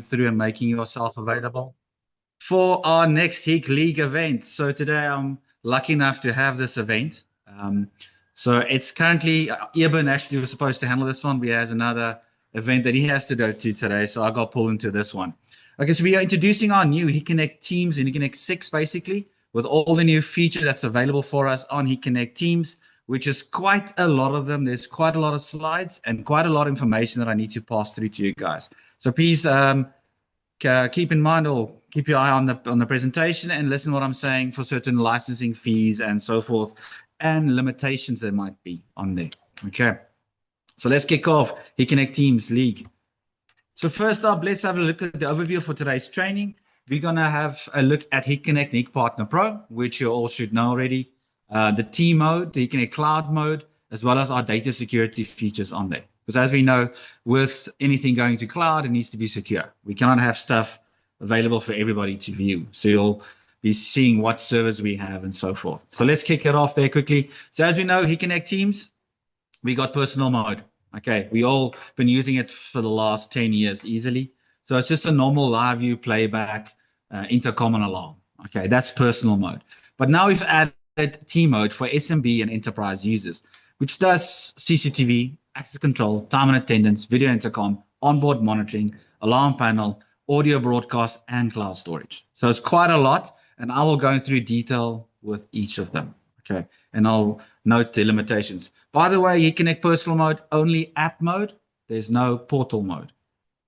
through and making yourself available for our next HIG League event. So today I'm lucky enough to have this event. So it's currently, Eben actually was supposed to handle this one, but he has another event that he has to go to today, so I got pulled into this one. Okay, so we are introducing our new HIG Connect Teams in HIG Connect 6, basically, with all the new features that's available for us on HIG Connect Teams, which is quite a lot of them. There's quite a lot of slides and quite a lot of information that I need to pass through to you guys. So please keep in mind, or keep your eye on the presentation and listen to what I'm saying for certain licensing fees and so forth, and limitations there might be on there. Okay, so let's kick off HIG Connect Teams League. So first up, let's have a look at the overview for today's training. We're going to have a look at HIG Connect and HIG Partner Pro, which you all should know already. The team mode, the HIG Connect Cloud mode, as well as our data security features on there. Because as we know, with anything going to cloud, it needs to be secure. We cannot have stuff available for everybody to view. So you'll be seeing what servers we have and so forth. So let's kick it off there quickly. So as we know, HIG Connect Teams, we got personal mode. Okay, we all been using it for the last 10 years easily. So it's just a normal live view playback, intercom and alarm. Okay, that's personal mode. But now we've added team mode for SMB and enterprise users, which does CCTV, access control, time and attendance, video intercom, onboard monitoring, alarm panel, audio broadcast, and cloud storage. So it's quite a lot, and I will go through detail with each of them. Okay, and I'll note the limitations. By the way, HIG Connect personal mode, only app mode. There's no portal mode,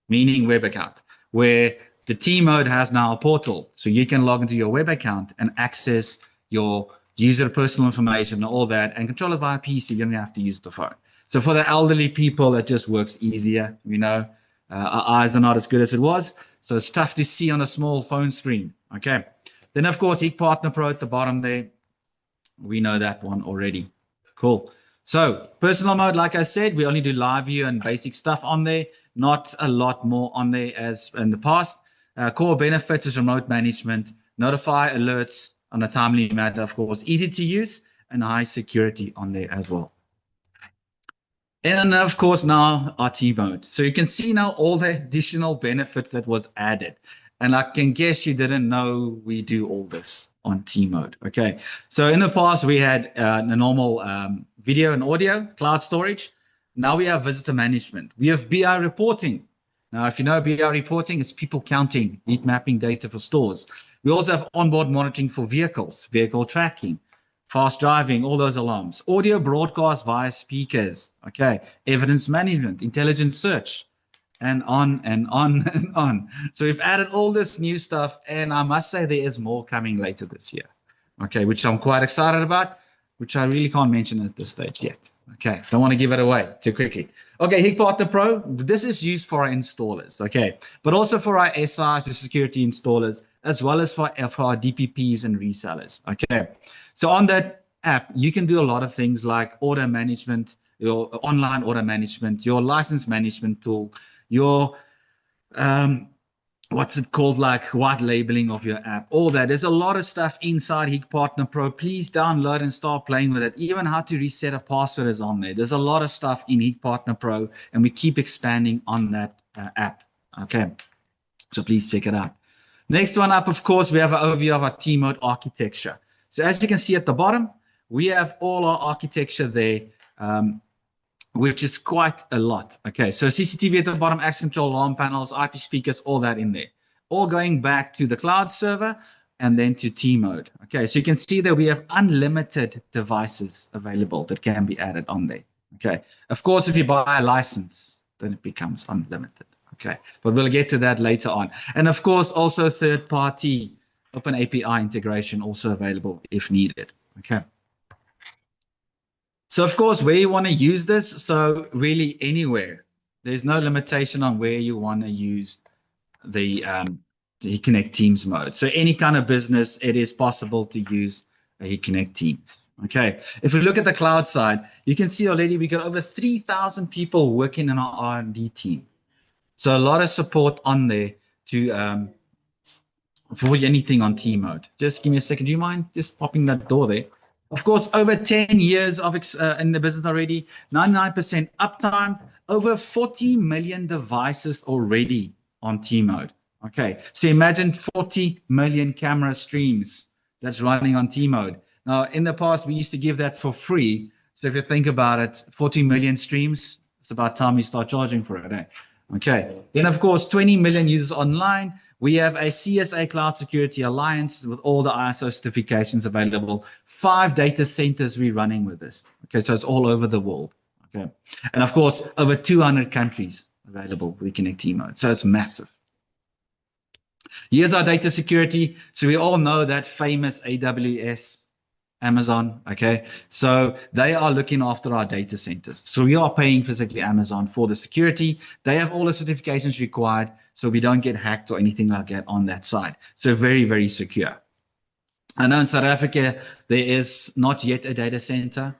meaning web account, where the team mode has now a portal. So you can log into your web account and access your user personal information and all that, and control it via PC. You don't have to use the phone. So for the elderly people, it just works easier. You know, our eyes are not as good as it was, so it's tough to see on a small phone screen. Okay. Then, of course, HIG Partner Pro at the bottom there. We know that one already. Cool. So personal mode, like I said, we only do live view and basic stuff on there. Not a lot more on there as in the past. Core benefits is remote management, notify alerts on a timely manner, of course, easy to use, and high security on there as well. And then, of course, now our team mode. So you can see now all the additional benefits that was added. And I can guess you didn't know we do all this on team mode. Okay. So in the past, we had a normal video and audio, cloud storage. Now we have visitor management. We have BI reporting. Now, if you know BI reporting, it's people counting, heat mapping data for stores. We also have onboard monitoring for vehicles, vehicle tracking, fast driving, all those alarms, audio broadcast via speakers. Okay. Evidence management, intelligent search, and on and on and on. So we've added all this new stuff, and I must say there is more coming later this year. Okay, which I'm quite excited about, which I really can't mention at this stage yet. Okay, don't want to give it away too quickly. Okay, HIG Partner Pro, this is used for our installers, okay, but also for our SIs, the security installers, as well as for our DPPs and resellers. Okay, so on that app, you can do a lot of things like order management, your online order management, your license management tool, your what's it called, like white labeling of your app, all that. There's a lot of stuff inside HIG Partner Pro. Please download and start playing with it. Even how to reset a password is on there. There's a lot of stuff in HIG Partner Pro, and we keep expanding on that app. Okay, so please check it out. Next one up, of course, we have an overview of our team mode architecture. So as you can see at the bottom, we have all our architecture there, which is quite a lot. Okay, so CCTV at the bottom, access control, alarm panels, IP speakers, all that in there. All going back to the cloud server and then to team mode. Okay, so you can see that we have unlimited devices available that can be added on there. Okay, of course, if you buy a license, then it becomes unlimited. Okay, but we'll get to that later on. And of course, also third-party open API integration also available if needed. Okay. So, of course, where you want to use this, so really anywhere. There's no limitation on where you want to use the HIG Connect Teams mode. So any kind of business, it is possible to use a HIG Connect Teams. Okay, if we look at the cloud side, you can see already we got over 3,000 people working in our R&D team. So a lot of support on there to for anything on team mode. Just give me a second. Do you mind just popping that door there? Of course, over 10 years of in the business already, 99% uptime, over 40 million devices already on T-Mode. Okay, so imagine 40 million camera streams that's running on T-Mode. Now, in the past, we used to give that for free. So if you think about it, 40 million streams, it's about time we start charging for it. Eh? Okay, then of course, 20 million users online. We have a CSA Cloud Security Alliance with all the ISO certifications available. 5 data centers we're running with this. Okay, so it's all over the world. Okay, and of course, over 200 countries available with Connect T-Mode. So it's massive. Here's our data security. So we all know that famous AWS, Amazon, okay? So they are looking after our data centers. So we are paying physically Amazon for the security. They have all the certifications required, so we don't get hacked or anything like that on that side. So very, very secure. I know in South Africa, there is not yet a data center.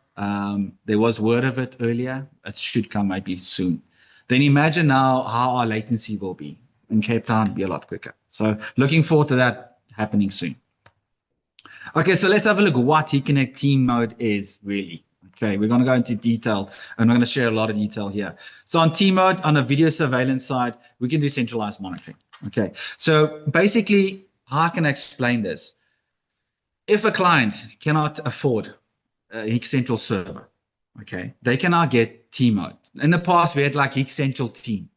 There was word of it earlier. It should come maybe soon. Then imagine now how our latency will be. In Cape Town, be a lot quicker. So looking forward to that happening soon. Okay, so let's have a look at what T-Connect T-Mode is really. Okay, we're going to go into detail, and I'm going to share a lot of detail here. So on T-Mode, on the video surveillance side, we can do centralized monitoring. Okay, so basically, how can I explain this? If a client cannot afford a Higg Central server, okay, they can now get T-Mode. In the past, we had like Higg Central Team,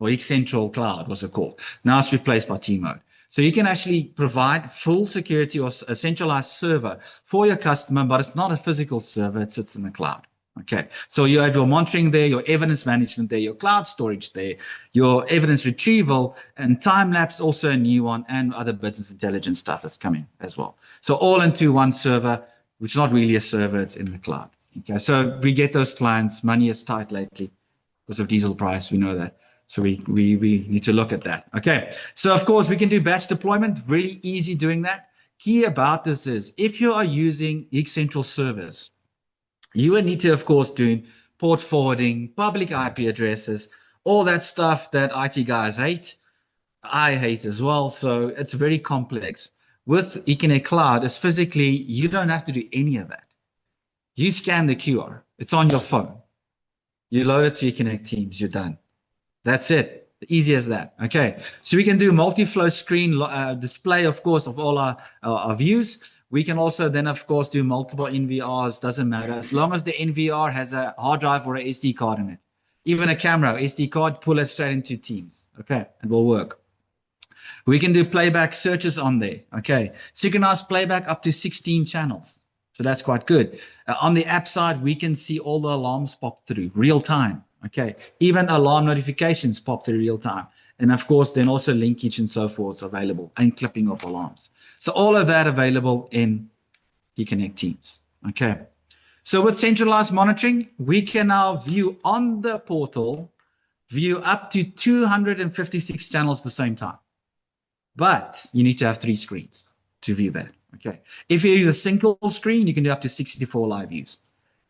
or Higg Central Cloud was it called. Now it's replaced by T-Mode. So you can actually provide full security or a centralized server for your customer, but it's not a physical server, it sits in the cloud. Okay, so you have your monitoring there, your evidence management there, your cloud storage there, your evidence retrieval, and time-lapse, also a new one, and other business intelligence stuff that's coming as well. So all into one server, which is not really a server, it's in the cloud. Okay, so we get those clients, money is tight lately because of diesel price, we know that. So we need to look at that. Okay, so of course we can do batch deployment, really easy doing that. Key about this is if you are using Higg Central servers, you would need to, of course, do port forwarding, public IP addresses, all that stuff that IT guys hate. I hate as well. So it's very complex. With Econet Cloud, it's physically, you don't have to do any of that. You scan the QR. It's on your phone. You load it to Econet Teams. You're done. That's it. Easy as that. Okay. So we can do multi-flow screen display, of course, of all our views. We can also then, of course, do multiple NVRs. Doesn't matter. As long as the NVR has a hard drive or an SD card in it. Even a camera, SD card, pull it straight into Teams. Okay. It will work. We can do playback searches on there. Okay. Synchronized playback up to 16 channels. So that's quite good. On the app side, we can see all the alarms pop through real time. Okay, even alarm notifications pop through real time. And of course, then also linkage and so forth is available and clipping of alarms. So all of that available in T-Connect Teams. Okay, so with centralized monitoring, we can now view on the portal, view up to 256 channels at the same time. But you need to have 3 screens to view that. Okay, if you use a single screen, you can do up to 64 live views.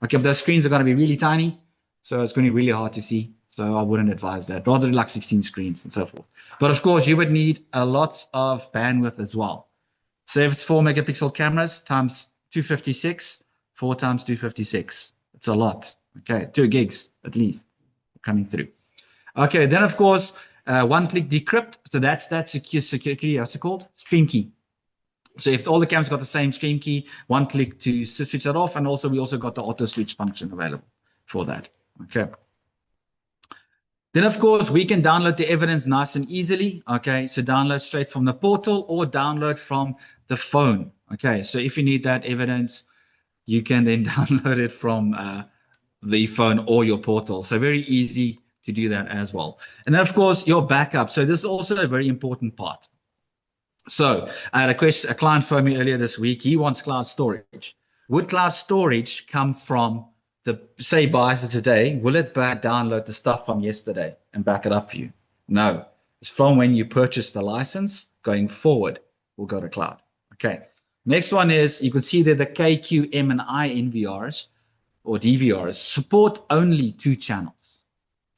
Okay, but those screens are going to be really tiny. So it's going to be really hard to see. So I wouldn't advise that. Rather like 16 screens and so forth. But of course, you would need a lot of bandwidth as well. So if it's 4 megapixel cameras times 256, 4 times 256, it's a lot. Okay, 2 gigs at least coming through. Okay, then of course, one-click decrypt. So that's that security, what's it called? Stream key. So if all the cameras got the same stream key, one click to switch that off. And also we also got the auto switch function available for that. Okay. Then, of course, we can download the evidence nice and easily. Okay. So download straight from the portal or download from the phone. Okay. So if you need that evidence, you can then download it from the phone or your portal. So very easy to do that as well. And then, of course, your backup. So this is also a very important part. So I had a client phone me earlier this week. He wants cloud storage. Would cloud storage come from say buys it today, will it download the stuff from yesterday and back it up for you? No. It's from when you purchase the license going forward, we'll go to cloud. Okay. Next one is you can see that the KQ, M, and I NVRs or DVRs support only 2 channels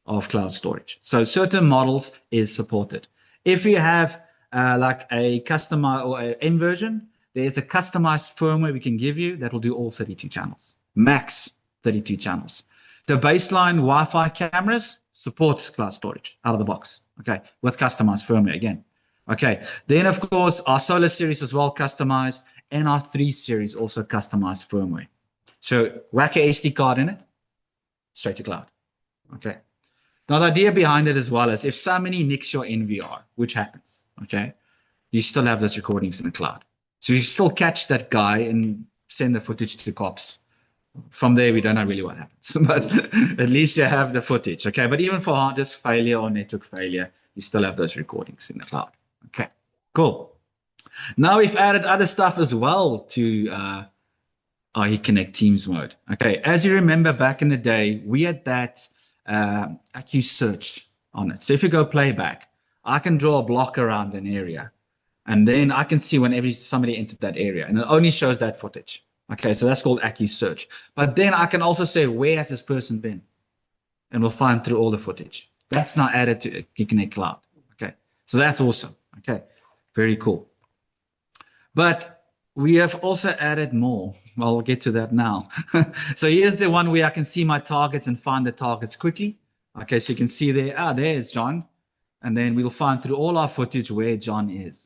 of cloud storage. So certain models is supported. If you have like a customer or an M version, there's a customized firmware we can give you that will do all 32 channels. Max 32 channels. The baseline Wi-Fi cameras supports cloud storage out of the box. Okay, with customized firmware again. Okay, then of course our Solar series as well customized, and our 3 series also customized firmware. So whack a SD card in it, straight to cloud. Okay. Now the idea behind it as well is if somebody nicks your NVR, which happens, okay, you still have those recordings in the cloud. So you still catch that guy and send the footage to the cops. From there, we don't know really what happens, but at least you have the footage. Okay, but even for hard disk failure or network failure, you still have those recordings in the cloud. Okay, cool. Now we've added other stuff as well to our eConnect Teams mode. Okay, as you remember back in the day, we had that Accu Search on it. So if you go playback, I can draw a block around an area, and then I can see whenever somebody entered that area, and it only shows that footage. Okay, so that's called Accu Search. But then I can also say, where has this person been? And we'll find through all the footage. That's now added to eConnect Cloud. Okay, so that's awesome. Okay, very cool. But we have also added more. Well, we'll get to that now. So here's the one where I can see my targets and find the targets quickly. Okay, so you can see there, there's John. And then we'll find through all our footage where John is.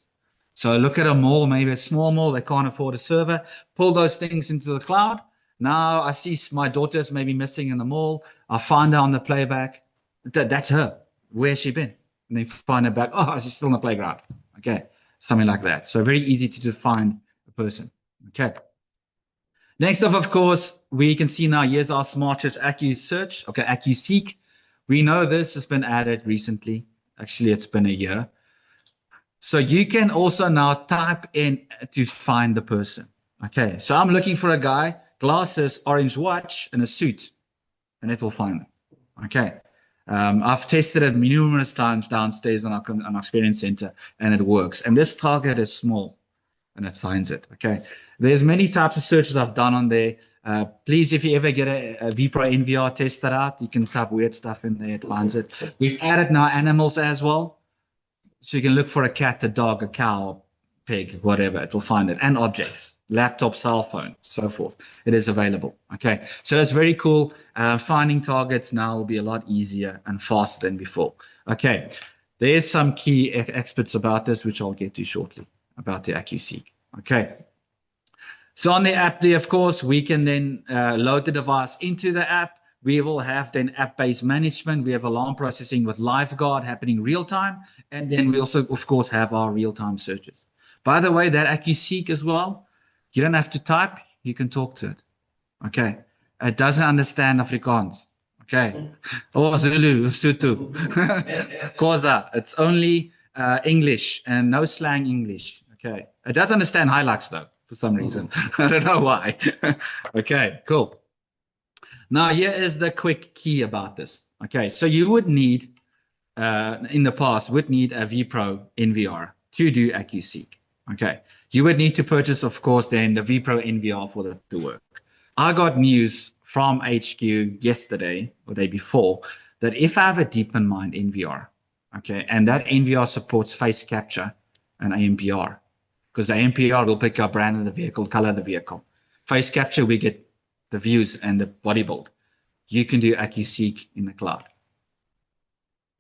So look at a mall, maybe a small mall, they can't afford a server, pull those things into the cloud. Now I see my daughter's maybe missing in the mall. I find her on the playback. That's her. Where's she been? And then find her back. Oh, she's still in the playground. Okay, something like that. So very easy to find a person. Okay. Next up, of course, we can see now, here's our Smart Search Accu Search. Okay, Accu Seek. We know this has been added recently. Actually, it's been a year. So you can also now type in to find the person. Okay, so I'm looking for a guy, glasses, orange watch, and a suit, and it will find them. Okay, I've tested it numerous times downstairs on our experience center, and it works. And this target is small, and it finds it. Okay, there's many types of searches I've done on there. Please, if you ever get a vPro NVR, test that out. You can type weird stuff in there, it finds it. We've added now animals as well. So you can look for a cat, a dog, a cow, pig, whatever, it will find it. And objects, laptop, cell phone, so forth. It is available. Okay, so that's very cool. Finding targets now will be a lot easier and faster than before. Okay, there's some key experts about this, which I'll get to shortly, about the Accu Seek. Okay, so on the app there, of course, we can then load the device into the app. We will have then app-based management. We have alarm processing with LiveGuard happening real time. And then we also, of course, have our real-time searches. By the way, that Accu Seek as well, you don't have to type. You can talk to it. Okay. It doesn't understand Afrikaans. Okay. Oh, Zulu, Sotho, Xhosa. It's only English and no slang English. Okay. It does understand Hilux, though, for some reason. I don't know why. Okay, cool. Now, here is the quick key about this. Okay, so you would need, in the past, would need a vPro NVR to do Accu Seek. Okay, you would need to purchase, of course, then the vPro NVR for that to work. I got news from HQ yesterday or day before that if I have a DeepinMind NVR, okay, and that NVR supports face capture and ANPR, because the ANPR will pick up brand of the vehicle, color of the vehicle. Face capture, we get the views and the body build. You can do Accu Seek in the cloud.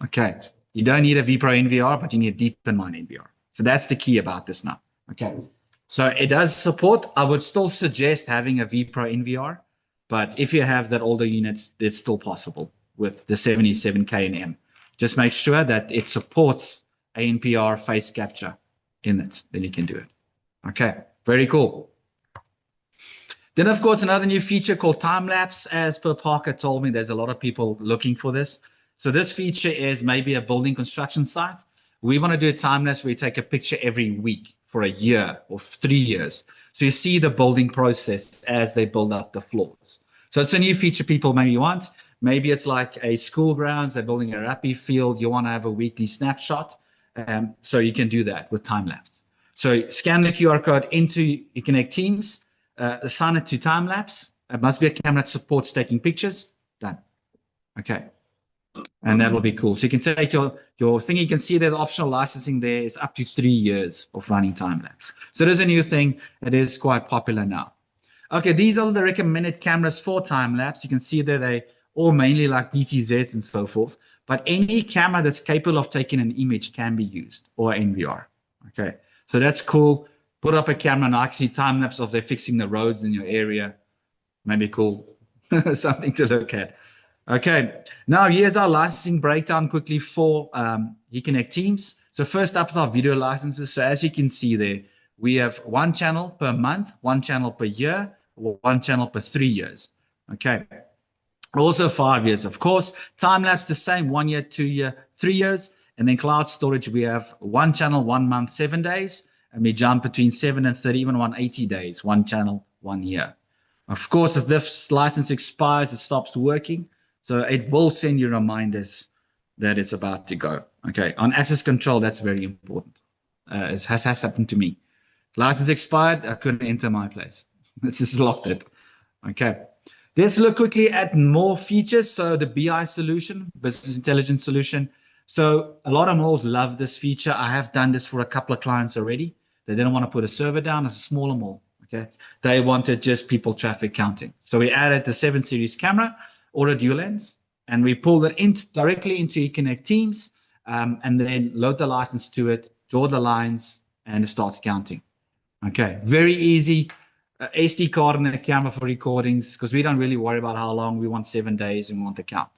Okay, you don't need a vPro NVR, but you need a DeepinMind NVR. So that's the key about this now. Okay, so it does support. I would still suggest having a vPro NVR, but if you have that older units, it's still possible with the 77K and M. Just make sure that it supports ANPR face capture in it, then you can do it. Okay, very cool. Then, of course, another new feature called time lapse. As per Parker told me, there's a lot of people looking for this. So this feature is maybe a building construction site. We want to do a time lapse where we take a picture every week for a year or 3 years. So you see the building process as they build up the floors. So it's a new feature people maybe want. Maybe it's like a school grounds, they're building a rugby field. You want to have a weekly snapshot. So you can do that with time lapse. So scan the QR code into eConnect Teams. Assign it to time lapse. It must be a camera that supports taking pictures. Done. Okay. And that will be cool. So you can take your thing. You can see that the optional licensing there is up to 3 years of running time lapse. So there's a new thing. It is quite popular now. Okay, these are the recommended cameras for time lapse. You can see that they or mainly like PTZs and so forth. But any camera that's capable of taking an image can be used, or NVR. Okay, so that's cool. Put up a camera and actually time lapse of they're fixing the roads in your area. Maybe cool, something to look at. Okay, now here's our licensing breakdown quickly for eConnect Teams. So first up is our video licenses. So as you can see there, we have one channel per month, one channel per year, one channel per 3 years. Okay. Also 5 years, of course. Time lapse the same, 1 year, 2 year, 3 years. And then cloud storage, we have one channel, 1 month, 7 days. And we jump between 7 and 30, even 180 days, one channel, 1 year. Of course, if this license expires, it stops working. So it will send you reminders that it's about to go. Okay. On access control, that's very important. It has happened to me. License expired, I couldn't enter my place. This just locked it. Okay. Let's look quickly at more features. So the BI solution, business intelligence solution. So a lot of malls love this feature. I have done this for a couple of clients already. They didn't want to put a server down. It's a smaller mall. Okay. They wanted just people traffic counting. So we added the 7 series camera or a dual lens, and we pulled it in directly into eConnect Teams, and then load the license to it, draw the lines, and it starts counting. Okay, very easy. SD card and a camera for recordings, because we don't really worry about how long. We want 7 days and we want to count.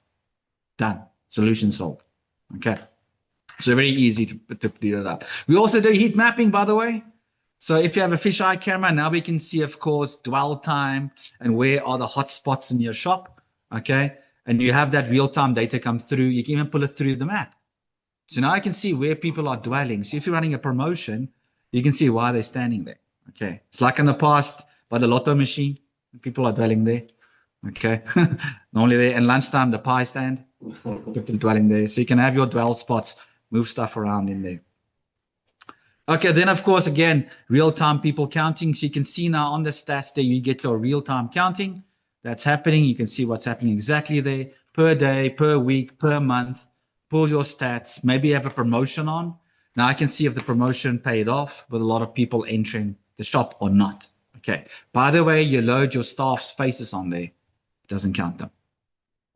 Done. Solution solved. Okay. So very easy to put it up. We also do heat mapping, by the way. So if you have a fisheye camera, now we can see, of course, dwell time and where are the hot spots in your shop. Okay. And you have that real-time data come through. You can even pull it through the map. So now I can see where people are dwelling. So if you're running a promotion, you can see why they're standing there. Okay. It's like in the past by the lotto machine. People are dwelling there. Okay. Normally there. And lunchtime, the pie stand. People dwelling there. So you can have your dwell spots, move stuff around in there. Okay. Then, of course, again, real-time people counting. So you can see now on the stats there, you get your real-time counting. That's happening. You can see what's happening exactly there per day, per week, per month. Pull your stats. Maybe you have a promotion on. Now I can see if the promotion paid off with a lot of people entering the shop or not. Okay. By the way, you load your staff's faces on there. It doesn't count them.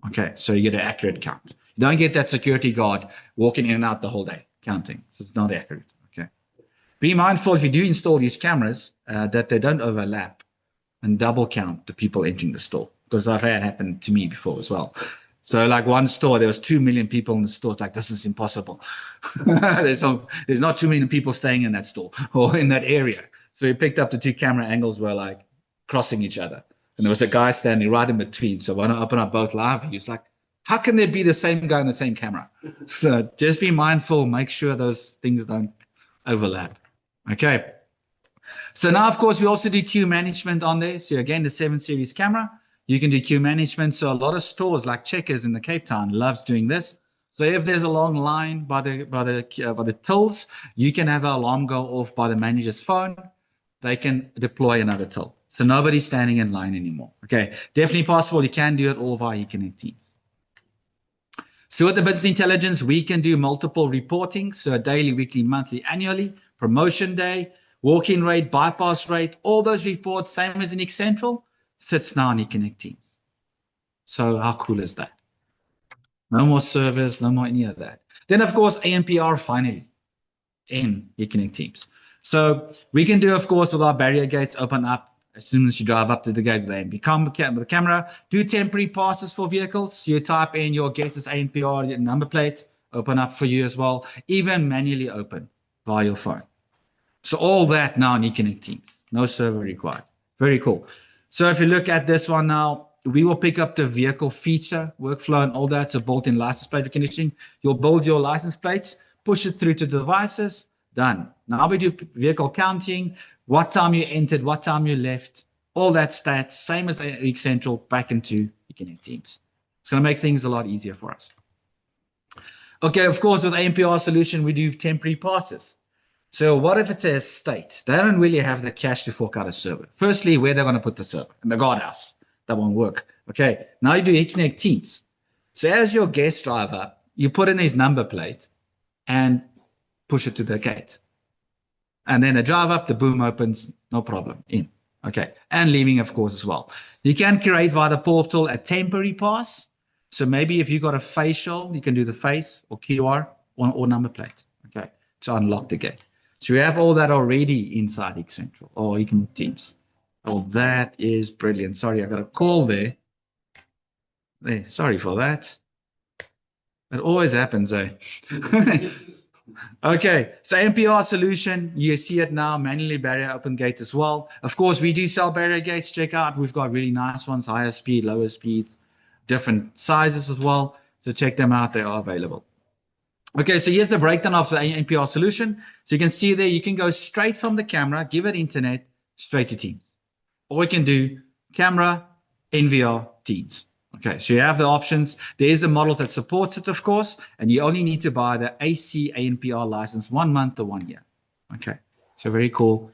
Okay. So you get an accurate count. You don't get that security guard walking in and out the whole day counting. So it's not accurate. Okay. Be mindful if you do install these cameras that they don't overlap and double count the people entering the store, because I've had it happen to me before as well. So like one store, there was 2 million people in the store. It's like, this is impossible. there's not too many people staying in that store or in that area. So he picked up the 2 camera angles were like crossing each other. And there was a guy standing right in between. So when I open up both live views, like, how can there be the same guy in the same camera? So just be mindful, make sure those things don't overlap. Okay. So now, of course, we also do queue management on there. So again, the 7 series camera, you can do queue management. So a lot of stores like Checkers in the Cape Town loves doing this. So if there's a long line by the tills, you can have an alarm go off by the manager's phone. They can deploy another till. So nobody's standing in line anymore. Okay, definitely possible. You can do it all via eConnect Teams. So with the business intelligence, we can do multiple reporting. So daily, weekly, monthly, annually, promotion day, walk-in rate, bypass rate, all those reports, same as in Excentral, sits now in eConnect Teams. So how cool is that? No more servers, no more any of that. Then, of course, ANPR finally in eConnect Teams. So we can do, of course, with our barrier gates open up as soon as you drive up to the gate with the camera. Do temporary passes for vehicles. You type in your guest's ANPR, your number plate, open up for you as well. Even manually open via your phone. So all that now in eConnect Teams. No server required. Very cool. So if you look at this one now, we will pick up the vehicle feature, workflow, and all that. So built-in license plate reconditioning. You'll build your license plates, push it through to the devices, done. Now we do vehicle counting, what time you entered, what time you left, all that stats, same as Excentral, back into eConnect Teams. It's going to make things a lot easier for us. Okay, of course, with ANPR solution, we do temporary passes. So what if it's a estate? They don't really have the cash to fork out a server. Firstly, where they're going to put the server? In the guardhouse. That won't work. Okay, now you do eConnect Teams. So as your guest driver, you put in his number plate and push it to the gate. And then the drive up, the boom opens, no problem, in. Okay, and leaving, of course, as well. You can create via the portal a temporary pass. So maybe if you got a facial, you can do the face or QR or number plate, okay, to unlock the gate. So we have all that already inside Xcentral or Econnect Teams. Oh, that is brilliant. Sorry, I got a call there. Sorry for that. It always happens, eh? Okay, so MPR solution, you see it now, manually barrier open gate as well. Of course, we do sell barrier gates. Check out, we've got really nice ones, higher speed, lower speeds, different sizes as well. So check them out, they are available. Okay, so here's the breakdown of the MPR solution. So you can see there, you can go straight from the camera, give it internet, straight to Teams. Or we can do camera, NVR, Teams. Okay, so you have the options. There is the model that supports it, of course, and you only need to buy the AC ANPR license 1 month or 1 year. Okay, so very cool,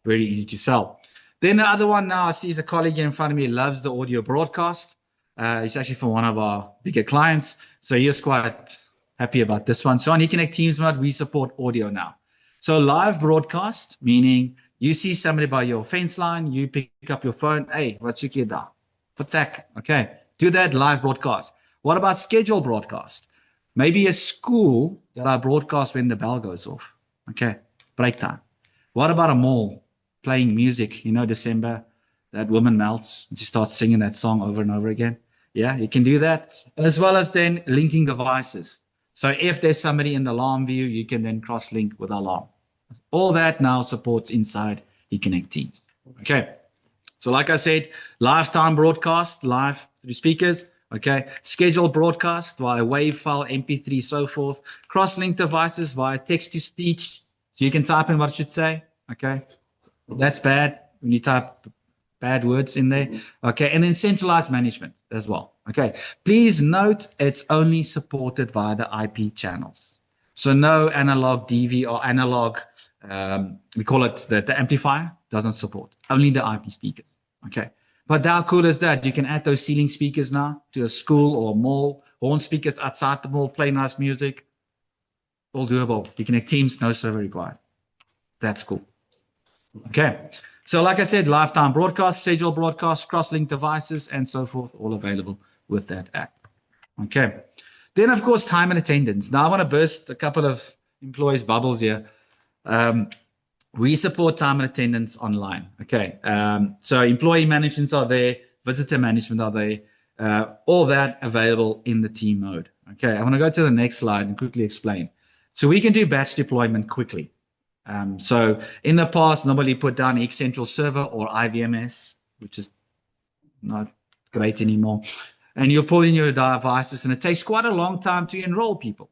very easy to sell. Then the other one now I see is a colleague here in front of me loves the audio broadcast. It's actually from one of our bigger clients, so he was quite happy about this one. So on Econnect Teams Mode, we support audio now. So live broadcast, meaning you see somebody by your fence line, you pick up your phone, hey, what's your kid da? Patak, okay. Do that live broadcast. What about scheduled broadcast? Maybe a school that I broadcast when the bell goes off. Okay, break time. What about a mall playing music? You know, December, that woman melts and she starts singing that song over and over again. Yeah, you can do that. As well as then linking devices. So if there's somebody in the alarm view, you can then cross-link with alarm. All that now supports inside Econnect Teams. Okay. So like I said, lifetime broadcast, live through speakers, okay? Scheduled broadcast via WAV file, MP3, so forth. Cross-link devices via text-to-speech. So you can type in what it should say, okay? That's bad when you type bad words in there. Okay, and then centralized management as well, okay? Please note it's only supported via the IP channels. So no analog DV or analog, we call it the amplifier, doesn't support, only the IP speakers. Okay, but how cool is that? You can add those ceiling speakers now to a school or a mall, horn speakers outside the mall, play nice music. All doable. You can connect Teams, no server required. That's cool. Okay, so like I said, lifetime broadcast, scheduled broadcast, cross-link devices, and so forth, all available with that app. Okay, then of course, time and attendance. Now I want to burst a couple of employees' bubbles here. We support time and attendance online. Okay, so employee management are there, visitor management are there, all that available in the team mode. Okay, I want to go to the next slide and quickly explain. So we can do batch deployment quickly. So in the past, nobody put down Xcentral server or IVMS, which is not great anymore. And you pull in your devices, and it takes quite a long time to enroll people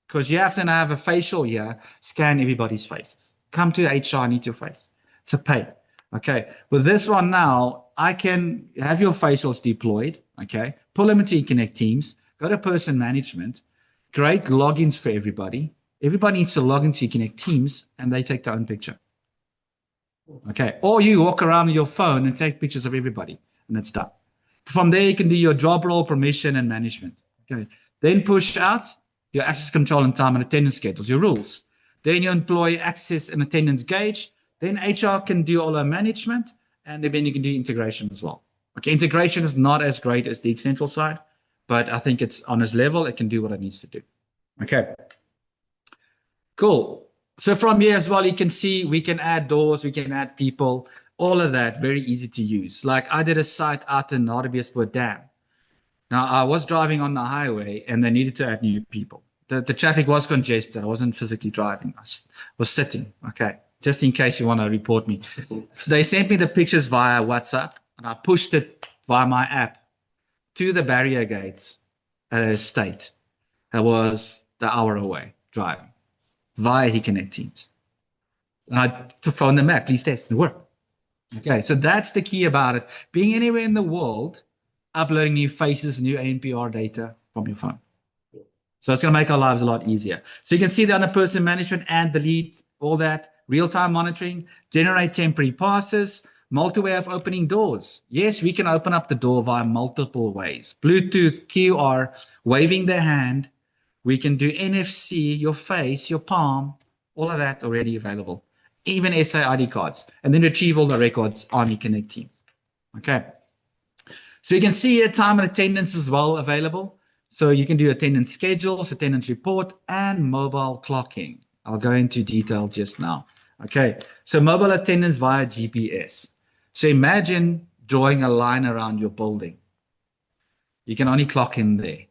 because you have to have a facial here, scan everybody's faces. Come to HR, I need your face. It's a pain. Okay. With this one now, I can have your facials deployed. Okay. Pull them into Econnect Teams, go to person management, create logins for everybody. Everybody needs to log into Econnect Teams and they take their own picture. Okay. Or you walk around with your phone and take pictures of everybody and it's done. From there, you can do your job role, permission, and management. Okay. Then push out your access control and time and attendance schedules, your rules. Then your employee access and attendance gauge. Then HR can do all our management, and then you can do integration as well. Okay, integration is not as great as the Xcentral side, but I think it's on its level. It can do what it needs to do. Okay, cool. So from here as well, you can see we can add doors, we can add people, all of that, very easy to use. Like I did a site out in Hartbeespoort Dam. Now I was driving on the highway and they needed to add new people. The traffic was congested. I wasn't physically driving. I was sitting. Okay, just in case you want to report me. So they sent me the pictures via WhatsApp, and I pushed it via my app to the barrier gates at a estate that was the hour away driving via Econnect Teams. And I to phone them back, please test the work. Okay, so that's the key about it. Being anywhere in the world, uploading new faces, new ANPR data from your phone. So it's going to make our lives a lot easier. So you can see the under person management and delete, all that, real-time monitoring, generate temporary passes, multi-way of opening doors. Yes, we can open up the door via multiple ways. Bluetooth, QR, waving the hand. We can do NFC, your face, your palm, all of that already available. Even SAID cards, and then retrieve all the records on Econnect Teams. Okay. So you can see here time and attendance as well available. So you can do attendance schedules, attendance report, and mobile clocking. I'll go into detail just now. Okay, so mobile attendance via GPS. So imagine drawing a line around your building. You can only clock in there.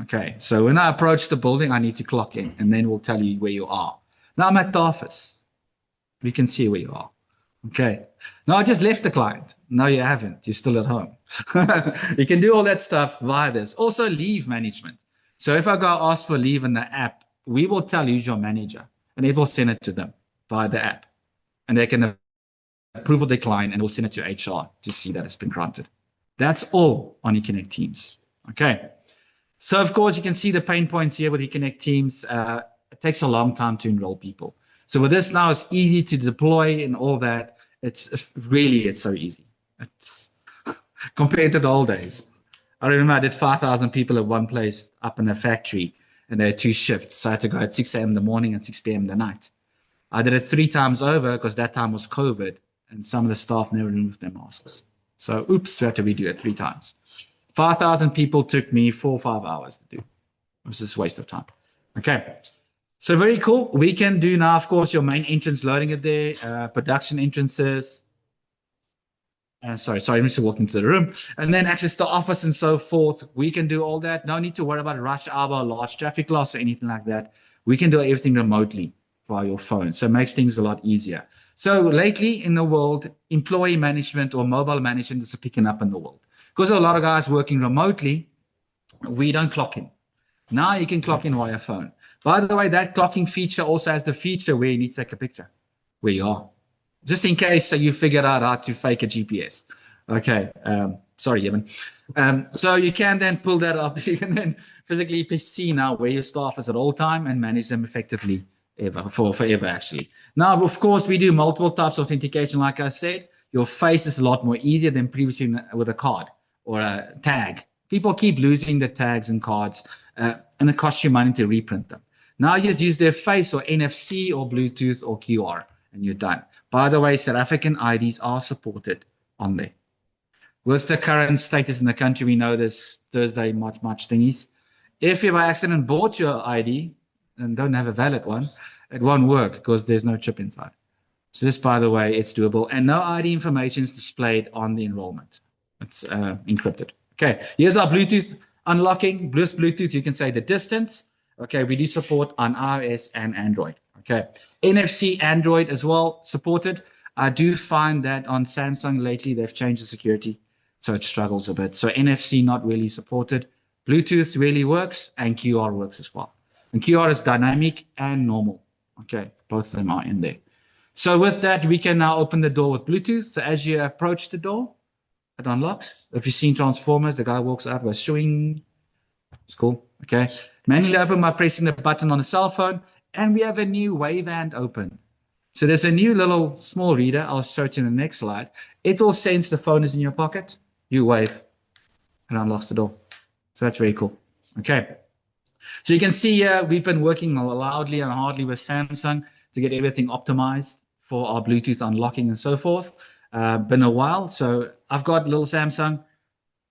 Okay, so when I approach the building, I need to clock in, and then we'll tell you where you are. Now I'm at the office. We can see where you are. Okay. No, I just left the client. No, you haven't. You're still at home. You can do all that stuff via this. Also, leave management. So if I go ask for leave in the app, we will tell you your manager, and it will send it to them via the app. And they can approve or decline, and we'll send it to HR to see that it's been granted. That's all on eConnect Teams. Okay. So, of course, you can see the pain points here with eConnect Teams. It takes a long time to enroll people. So with this now, it's easy to deploy and all that. It's so easy. It's compared to the old days. I remember I did 5,000 people at one place up in a factory, and there had 2 shifts. So I had to go at 6 a.m. in the morning and 6 p.m. in the night. I did it 3 times over because that time was COVID, and some of the staff never removed their masks. So oops, we had to redo it 3 times. 5,000 people took me 4 or 5 hours to do. It was just a waste of time. Okay. So very cool. We can do now, of course, your main entrance, loading it there, production entrances. Sorry, I'm just walking into the room. And then access to office and so forth. We can do all that. No need to worry about rush hour, large traffic loss, or anything like that. We can do everything remotely via your phone. So it makes things a lot easier. So lately in the world, employee management or mobile management is picking up in the world. Because a lot of guys working remotely, we don't clock in. Now you can clock in via phone. By the way, that clocking feature also has the feature where you need to take a picture where you are, just in case you figure out how to fake a GPS. Okay, sorry, Evan. So you can then pull that up. You can then physically see now where your staff is at all time and manage them effectively forever, actually. Now, of course, we do multiple types of authentication. Like I said, your face is a lot more easier than previously with a card or a tag. People keep losing the tags and cards, and it costs you money to reprint them. Now you just use their face or NFC or Bluetooth or QR, and you're done. By the way, South African IDs are supported on there. With the current status in the country, we know this Thursday much thingies. If you by accident bought your ID and don't have a valid one, it won't work because there's no chip inside. So this, by the way, it's doable. And no ID information is displayed on the enrollment. It's encrypted. Okay, here's our Bluetooth unlocking. Bluetooth, you can say the distance. Okay, we do support on iOS and Android. Okay, NFC Android as well supported. I do find that on Samsung lately, they've changed the security, so it struggles a bit. So NFC not really supported. Bluetooth really works, and QR works as well. And QR is dynamic and normal. Okay, both of them are in there. So with that, we can now open the door with Bluetooth. So as you approach the door, it unlocks. If you've seen Transformers, the guy walks out, goes swing. It's cool. Okay. Manually open by pressing the button on a cell phone. And we have a new waveband open. So there's a new little small reader. I'll show it in the next slide. It will sense the phone is in your pocket. You wave and unlocks the door. So that's very cool. Okay. So you can see here, we've been working loudly and hardly with Samsung to get everything optimized for our Bluetooth unlocking and so forth. Been a while. So I've got little Samsung.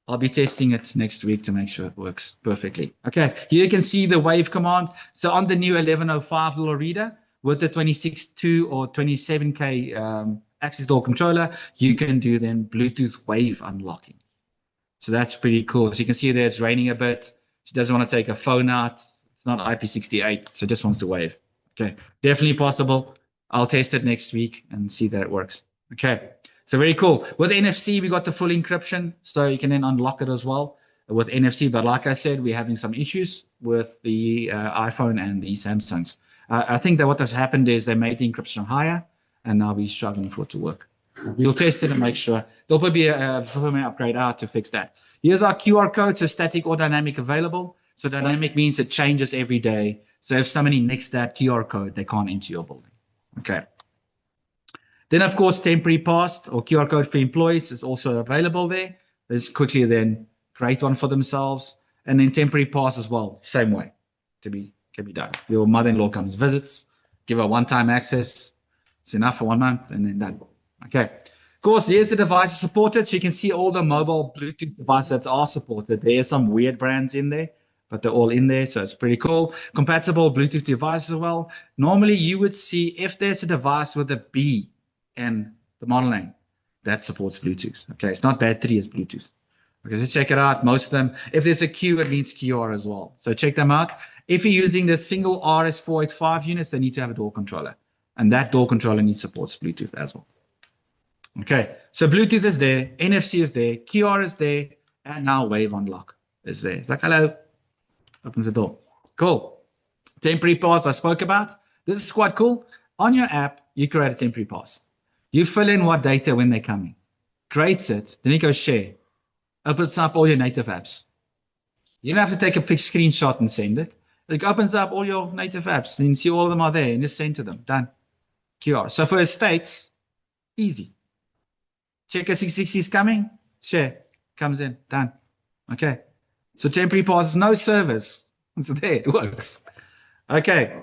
I'll be testing it next week to make sure it works perfectly. Okay, here you can see the wave command. So on the new 1105 little reader with the 26.2 or 27K access door controller, you can do then Bluetooth wave unlocking. So that's pretty cool. So you can see there it's raining a bit. She doesn't want to take a phone out. It's not IP68, so just wants to wave. Okay, definitely possible. I'll test it next week and see that it works. Okay. So very cool. With NFC, we got the full encryption, so you can then unlock it as well with NFC. But like I said, we're having some issues with the iPhone and the Samsungs. I think that what has happened is they made the encryption higher, and now we're struggling for it to work. We'll test it and make sure. There'll probably be a firmware upgrade out to fix that. Here's our QR code, so static or dynamic available. So dynamic means it changes every day. So if somebody nicks that QR code, they can't enter your building. Okay. Then, of course, temporary pass or QR code for employees is also available there. There's quickly then create one for themselves. And then temporary pass as well, same way can be done. Your mother-in-law comes, visits, give her one-time access. It's enough for 1 month and then done. Okay. Of course, here's the devices supported. So you can see all the mobile Bluetooth devices that are supported. There are some weird brands in there. but they're all in there, so it's pretty cool. Compatible Bluetooth devices as well. Normally, you would see if there's a device with a B in the model name, that supports Bluetooth. Okay, it's not Bad3, it's Bluetooth. Okay, so check it out. Most of them, if there's a Q, it means QR as well. So check them out. If you're using the single RS485 units, they need to have a door controller. And that door controller needs supports Bluetooth as well. Okay, so Bluetooth is there, NFC is there, QR is there, and now Wave Unlock is there. It's like, hello, opens the door. Cool. Temporary pass I spoke about. This is quite cool. On your app, you create a temporary pass. You fill in what data when they're coming. Creates it, then you go share. Opens up all your native apps. You don't have to take a big screenshot and send it. It opens up all your native apps, and you see all of them are there, and just send to them. Done. QR. So for estates, easy. Checker 660 is coming, share, comes in, done. Okay. So temporary passes, no servers. It's there, it works. Okay.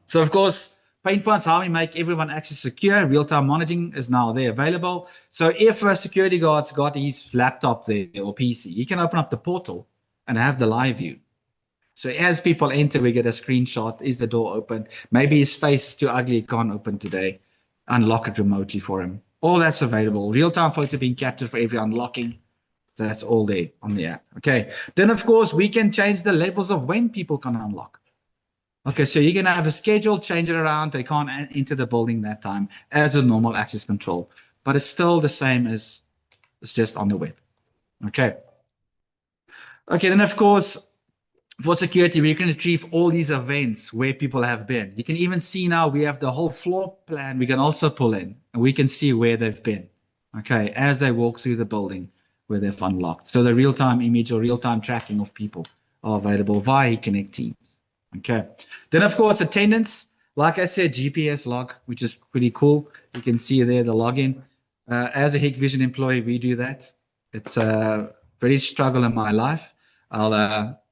So of course, pain points, how we make everyone access secure. Real-time monitoring is now there available. So if a security guard's got his laptop there or PC, he can open up the portal and have the live view. So as people enter, we get a screenshot. Is the door open? Maybe his face is too ugly, it can't open today. Unlock it remotely for him. All that's available. Real-time photo being captured for every unlocking. So that's all there on the app. Okay. Then, of course, we can change the levels of when people can unlock. Okay, so you're going to have a schedule, change it around. They can't enter the building that time as a normal access control. But it's still the same as it's just on the web. Okay. Okay, then, of course, for security, we can retrieve all these events where people have been. You can even see now we have the whole floor plan we can also pull in, and we can see where they've been, okay, as they walk through the building where they've unlocked. So the real-time image or real-time tracking of people are available via Connect Teams, okay. Then, of course, attendance. Like I said, GPS log, which is pretty cool. You can see there the login. As a Hikvision employee, we do that. It's a very struggle in my life.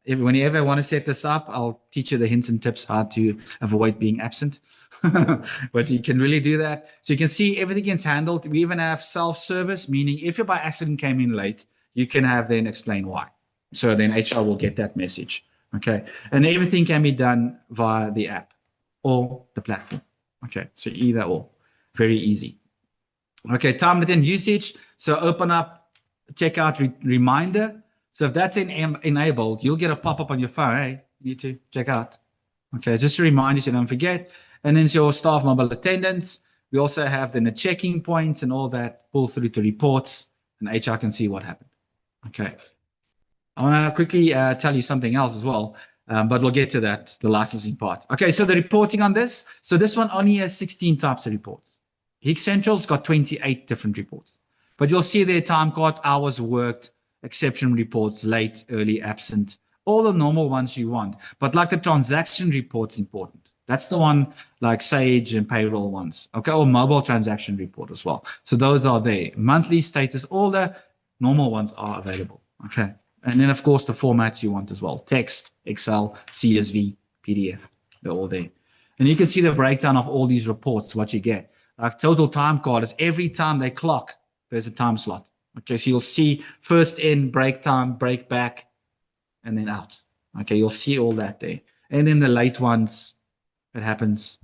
When you ever want to set this up, I'll teach you the hints and tips how to avoid being absent. But you can really do that. So you can see everything gets handled. We even have self-service, meaning if you by accident came in late, you can have then explain why. So then HR will get that message. Okay. And everything can be done via the app or the platform. Okay. So either or. Very easy. Okay. Time within usage. So open up, check out reminder. So if that's enabled, you'll get a pop-up on your phone. Hey, you need to check out. Okay, just a reminder so you don't forget. And then your staff mobile attendance. We also have then the checking points and all that pulls through to reports, and HR can see what happened. Okay. I want to quickly tell you something else as well, but we'll get to that, the licensing part. Okay, so the reporting on this. So this one only has 16 types of reports. HIG Central's got 28 different reports. But you'll see there time card, hours worked, exception reports, late, early, absent, all the normal ones you want. But like the transaction report's important. That's the one like Sage and payroll ones. Okay, or mobile transaction report as well. So those are there. Monthly status, all the normal ones are available. Okay. And then, of course, the formats you want as well. Text, Excel, CSV, PDF, they're all there. And you can see the breakdown of all these reports, what you get. Like total time card is every time they clock, there's a time slot. Okay, so you'll see first in, break time, break back, and then out. Okay, you'll see all that there. And then the late ones, it happens.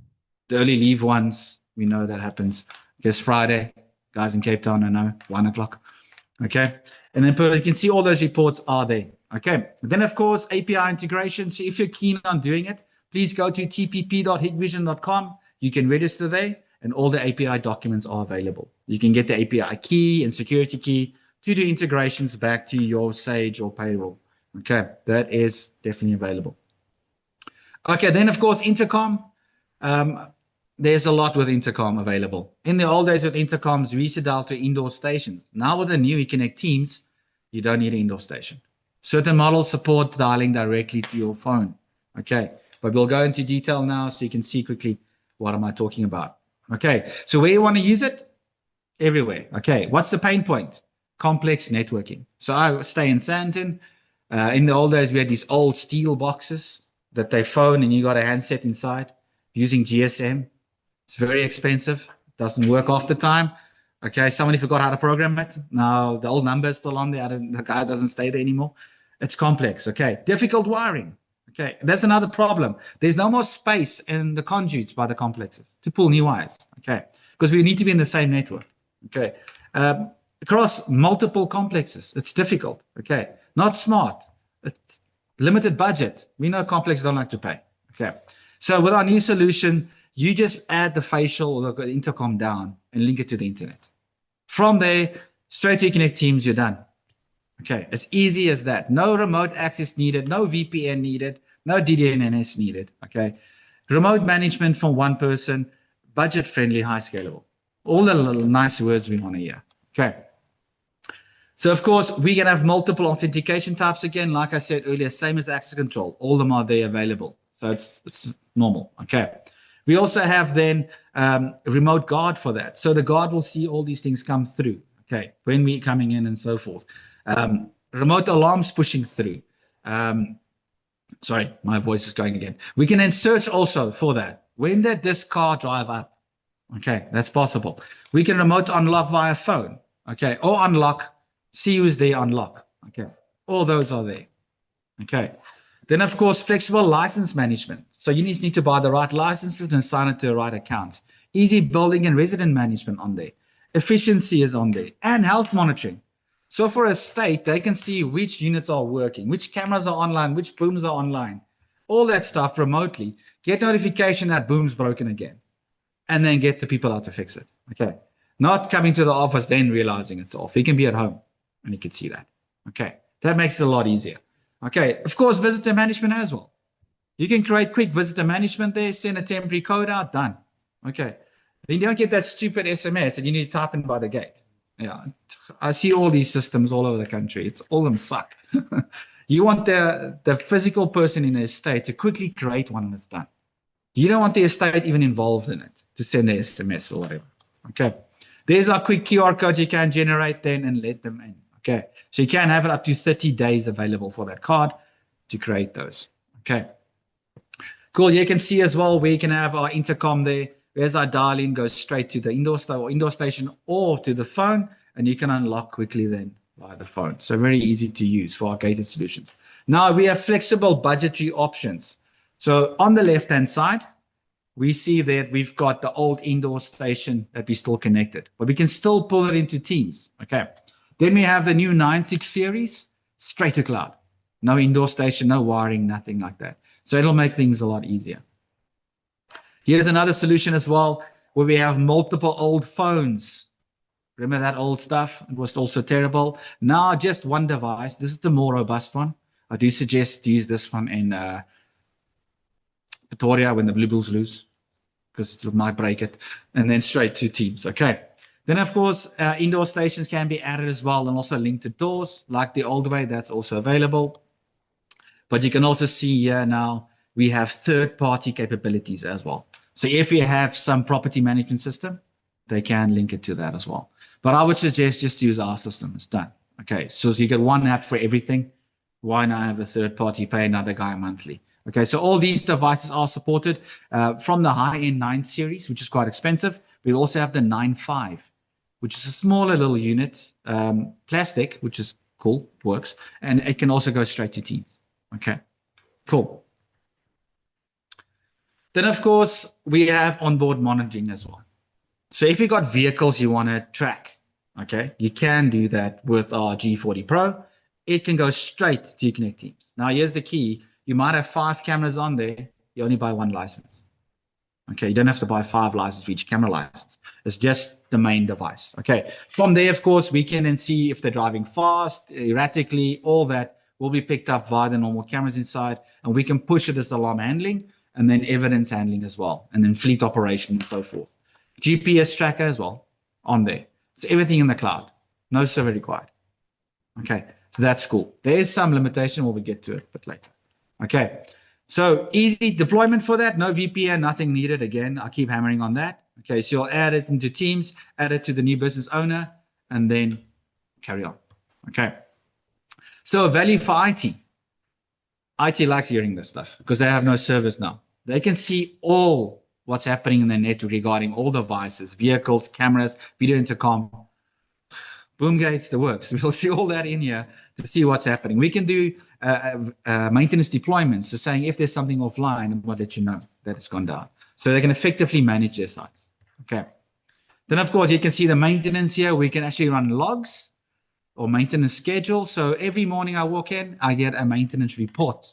The early leave ones, we know that happens. Because Friday, guys in Cape Town, I know, 1 o'clock. Okay, and then you can see all those reports are there. Okay, then of course, API integration. So if you're keen on doing it, please go to tpp.hikvision.com. You can register there, and all the API documents are available. You can get the API key and security key to do integrations back to your Sage or payroll. Okay, that is definitely available. Okay, then of course, intercom. There's a lot with intercom available. In the old days with intercoms, we used to dial to indoor stations. Now with the new eConnect Teams, you don't need an indoor station. Certain models support dialing directly to your phone. Okay, but we'll go into detail now so you can see quickly what am I talking about. Okay, so where you want to use it? Everywhere. Okay, what's the pain point? Complex networking. So I stay in Sandton. In the old days, we had these old steel boxes that they phone and you got a handset inside using GSM. It's very expensive. Doesn't work half the time. Okay, somebody forgot how to program it. Now the old number is still on there. The guy doesn't stay there anymore. It's complex. Okay. Difficult wiring. Okay. That's another problem. There's no more space in the conduits by the complexes to pull new wires. Okay. Because we need to be in the same network. Okay. Across multiple complexes, it's difficult. Okay. Not smart. It's limited budget. We know complexes don't like to pay. Okay. So with our new solution, you just add the facial or the intercom down and link it to the internet. From there, straight to Connect Teams, you're done. Okay, as easy as that. No remote access needed, no VPN needed, no DDNS needed. Okay, remote management from one person, budget friendly, high scalable. All the little nice words we want to hear. Okay. So of course, we can have multiple authentication types again. Like I said earlier, same as access control. All of them are there available. So it's normal. Okay. We also have then a remote guard for that. So the guard will see all these things come through. Okay. When we're coming in and so forth. Remote alarms pushing through. Sorry, my voice is going again. We can then search also for that. When did this car drive up? Okay, that's possible. We can remote unlock via phone. Okay, or unlock, see who's there, unlock. Okay, all those are there. Okay, then of course, flexible license management. So you need to buy the right licenses and assign it to the right accounts. Easy building and resident management on there. Efficiency is on there, and health monitoring. So for a state, they can see which units are working, which cameras are online, which booms are online, all that stuff remotely. Get notification that boom's broken again, and then get the people out to fix it. Okay, not coming to the office, then realizing it's off. You can be at home, and you can see that. Okay, that makes it a lot easier. Okay, of course, visitor management as well. You can create quick visitor management there, send a temporary code out, done. Okay, then you don't get that stupid SMS that you need to type in by the gate. Yeah, I see all these systems all over the country. It's all of them suck. You want the physical person in the estate to quickly create one and it's done. You don't want the estate even involved in it to send the SMS or whatever. Okay, there's our quick QR code you can generate then and let them in. Okay, so you can have it up to 30 days available for that card to create those. Okay, cool. You can see as well where you can have our intercom there. There's our dial-in, goes straight to the indoor station or to the phone, and you can unlock quickly then via the phone. So very easy to use for our gated solutions. Now we have flexible budgetary options. So on the left-hand side, we see that we've got the old indoor station that we still connected, but we can still pull it into Teams. Okay. Then we have the new 9.6 series, straight to cloud. No indoor station, no wiring, nothing like that. So it'll make things a lot easier. Here's another solution as well, where we have multiple old phones. Remember that old stuff? It was also terrible. Now just one device. This is the more robust one. I do suggest to use this one in Pretoria when the Blue Bulls lose, because it might break it. And then straight to Teams. Okay. Then, of course, indoor stations can be added as well and also linked to doors like the old way. That's also available. But you can also see here now we have third-party capabilities as well. So if you have some property management system, they can link it to that as well. But I would suggest just use our system. It's done. Okay, so you get one app for everything. Why not have a third-party pay another guy monthly? Okay, so all these devices are supported from the high-end 9 series, which is quite expensive. We also have the 9.5, which is a smaller little unit, plastic, which is cool, works. And it can also go straight to Teams. Okay, cool. Then, of course, we have onboard monitoring as well. So if you've got vehicles you want to track, okay, you can do that with our G40 Pro. It can go straight to your Connect Teams. Now, here's the key. You might have 5 cameras on there. You only buy 1 license. Okay, you don't have to buy 5 licenses for each camera license. It's just the main device. Okay, from there, of course, we can then see if they're driving fast, erratically, all that will be picked up via the normal cameras inside, and we can push it as alarm handling and then evidence handling as well, and then fleet operation and so forth. GPS tracker as well on there. So everything in the cloud, no server required. Okay, so that's cool. There is some limitation, we'll get to it a bit later. Okay, so easy deployment for that, no VPN, nothing needed. Again, I keep hammering on that. Okay, so you'll add it into Teams, add it to the new business owner, and then carry on. Okay, so value for IT. IT likes hearing this stuff because they have no servers now. They can see all what's happening in the network regarding all devices, vehicles, cameras, video intercom, boom gates, the works. We'll see all that in here to see what's happening. We can do maintenance deployments. So saying if there's something offline, it will let you know that it's gone down. So they can effectively manage their sites. Okay. Then, of course, you can see the maintenance here. We can actually run logs or maintenance schedule. So every morning I walk in, I get a maintenance report.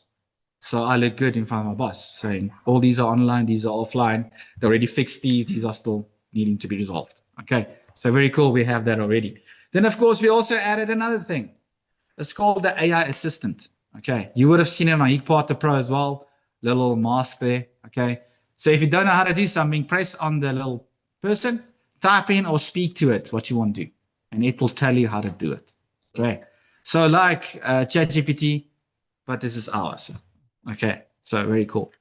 So I look good in front of my boss saying, all these are online, these are offline. They already fixed these are still needing to be resolved. Okay, so very cool. We have that already. Then, of course, we also added another thing. It's called the AI Assistant. Okay, you would have seen it on HeekPartner Pro as well. Little mask there. Okay, so if you don't know how to do something, press on the little person, type in or speak to it what you want to do, and it will tell you how to do it. Okay, so like ChatGPT, but this is ours. Okay, so very cool.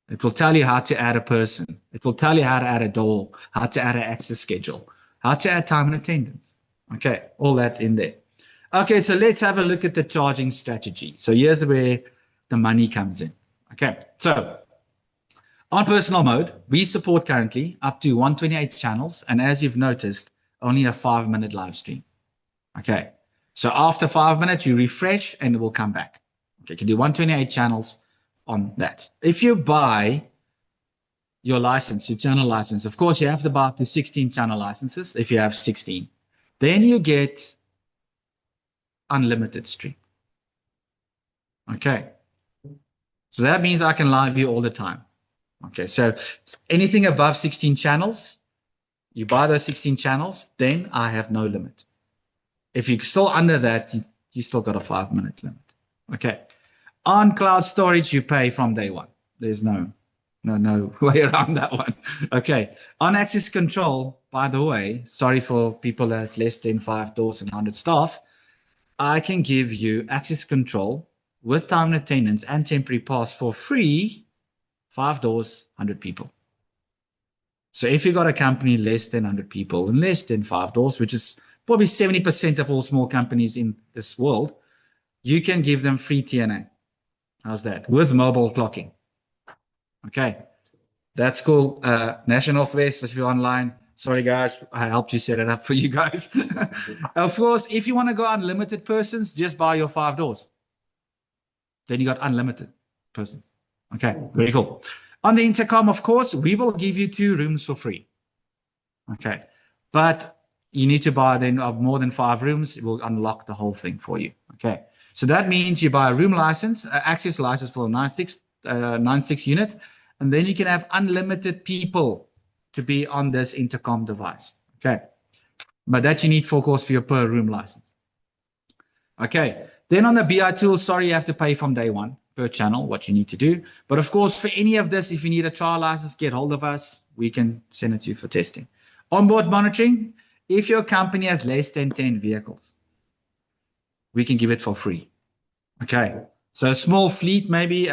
It will tell you how to add a person. It will tell you how to add a door, how to add an access schedule, how to add time and attendance. Okay, all that's in there. Okay, so let's have a look at the charging strategy. So here's where the money comes in. Okay, so on personal mode, we support currently up to 128 channels. And as you've noticed, only a 5-minute live stream. Okay, so after 5 minutes, you refresh and it will come back. Okay, you can do 128 channels on that. If you buy your license, your channel license, of course, you have to buy up to 16 channel licenses if you have 16. Then you get unlimited stream. Okay, so that means I can live you all the time. Okay, so anything above 16 channels, you buy those 16 channels, then I have no limit. If you're still under that, you still got a 5-minute limit. Okay. On cloud storage, you pay from day one. There's no way around that one. Okay. On access control, by the way, sorry for people that's less than 5 doors and 100 staff, I can give you access control with time and attendance and temporary pass for free, 5 doors, 100 people. So if you've got a company less than 100 people and less than 5 doors, which is probably 70% of all small companies in this world, you can give them free TNA. How's that? With mobile clocking. Okay, that's cool. National Northwest, if you're online, sorry guys, I helped you set it up for you guys. Of course, if you want to go unlimited persons, just buy your 5 doors. Then you got unlimited persons. Okay, very cool. On the intercom, of course, we will give you 2 rooms for free. Okay, but you need to buy then of more than 5 rooms. It will unlock the whole thing for you. Okay, so that means you buy a room license, access license for a 96 unit, and then you can have unlimited people to be on this intercom device. Okay, but that you need for, of course, for your per room license. Okay, then on the BI tool, sorry, you have to pay from day one per channel, what you need to do. But of course, for any of this, if you need a trial license, get hold of us. We can send it to you for testing. Onboard monitoring, if your company has less than 10 vehicles, we can give it for free. Okay, so a small fleet, maybe,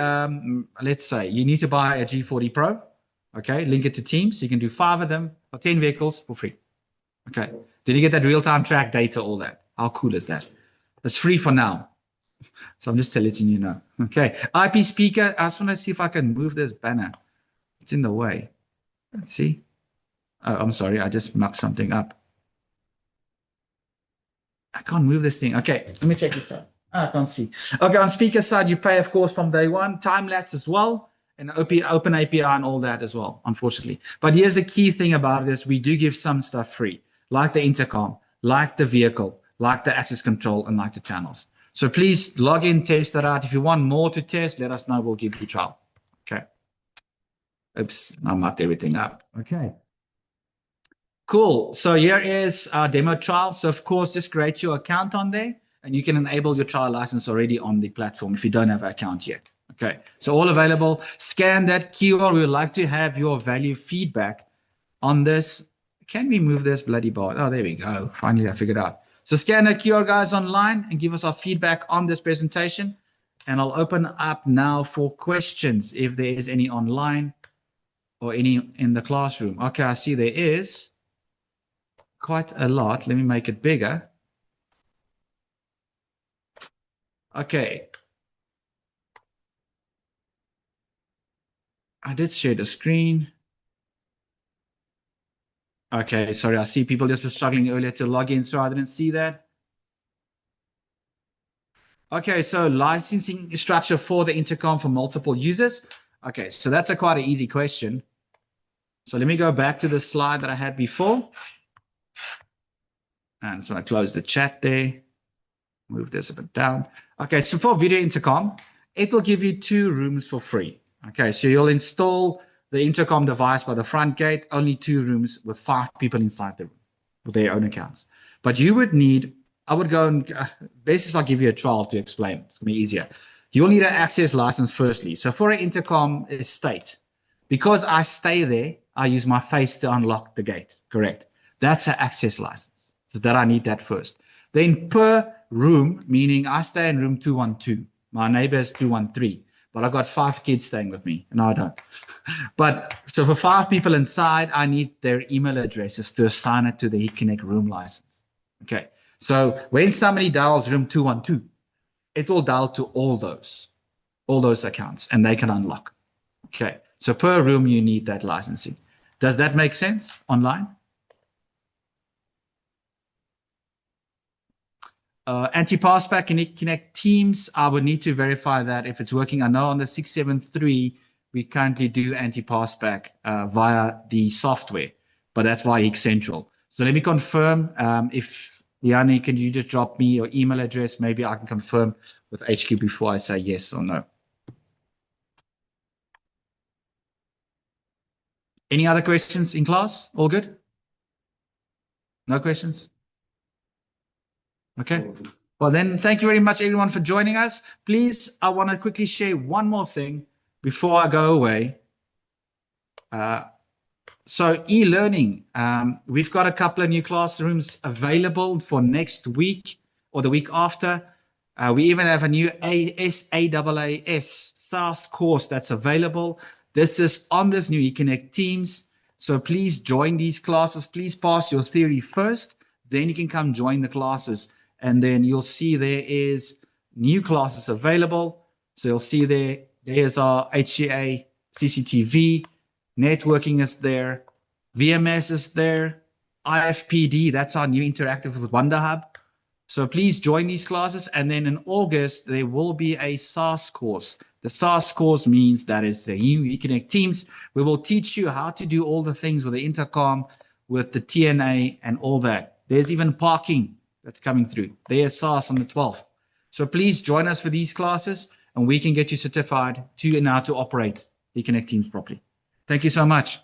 let's say you need to buy a G40 Pro. Okay, link it to Teams. You can do 5 of them or 10 vehicles for free. Okay, then you get that real-time track data, all that. How cool is that? It's free for now. So I'm just letting you know. Okay, IP speaker. I just want to see if I can move this banner. It's in the way. Let's see. Oh, I'm sorry. I just mucked something up. I can't move this thing. Okay, let me check this out. I can't see. Okay, on speaker side, you pay, of course, from day one. Time lapse as well. And open API and all that as well, unfortunately. But here's the key thing about this. We do give some stuff free, like the intercom, like the vehicle, like the access control, and like the channels. So please log in, test that out. If you want more to test, let us know. We'll give you a trial. Okay. Oops, I mucked everything up. Okay. Cool. So here is our demo trial. So of course, just create your account on there, and you can enable your trial license already on the platform if you don't have an account yet. Okay. So all available. Scan that QR. We would like to have your value feedback on this. Can we move this bloody bar? Oh, there we go. Finally, I figured out. So scan that QR, guys, online and give us our feedback on this presentation. And I'll open up now for questions if there is any online or any in the classroom. Okay, I see there is quite a lot. Let me make it bigger. Okay. I did share the screen. Okay, sorry, I see people just were struggling earlier to log in, so I didn't see that. Okay, so licensing structure for the intercom for multiple users. Okay, so that's a quite an easy question. So let me go back to the slide that I had before. And so I close the chat there. Move this a bit down. Okay, so for video intercom, it will give you 2 rooms for free. Okay, so you'll install the intercom device by the front gate, only 2 rooms with 5 people inside the room with their own accounts. But you would need, I would go and, basis I'll give you a trial to explain. It's going to be easier. You will need an access license firstly. So for an intercom estate, because I stay there, I use my face to unlock the gate, correct? That's an access license. So that I need that first. Then per room, meaning I stay in room 212. My neighbor is 213, but I've got 5 kids staying with me. No, I don't. But so for 5 people inside, I need their email addresses to assign it to the HeatConnect room license. Okay. So when somebody dials room 212, it will dial to all those accounts, and they can unlock. Okay. So per room, you need that licensing. Does that make sense online? Anti-passback Connect Teams, I would need to verify that if it's working. I know on the 673, we currently do anti-passback via the software, but that's via HIC Central. So let me confirm. If Liani, can you just drop me your email address? Maybe I can confirm with HQ before I say yes or no. Any other questions in class? All good? No questions? Okay. Well, then, thank you very much, everyone, for joining us. Please, I want to quickly share one more thing before I go away. So e-learning, we've got a couple of new classrooms available for next week or the week after. We even have a new SaaS course that's available. This is on this new eConnect Teams. So please join these classes. Please pass your theory first. Then you can come join the classes. And then you'll see there is new classes available. So you'll see there's our HCA, CCTV, networking is there, VMS is there, IFPD, that's our new interactive with WonderHub. So please join these classes. And then in August, there will be a SaaS course. The SaaS course means that is the new eConnect Teams. We will teach you how to do all the things with the intercom, with the TNA and all that. There's even parking that's coming through. There's SaaS on the 12th. So please join us for these classes, and we can get you certified to now to operate eConnect Teams properly. Thank you so much.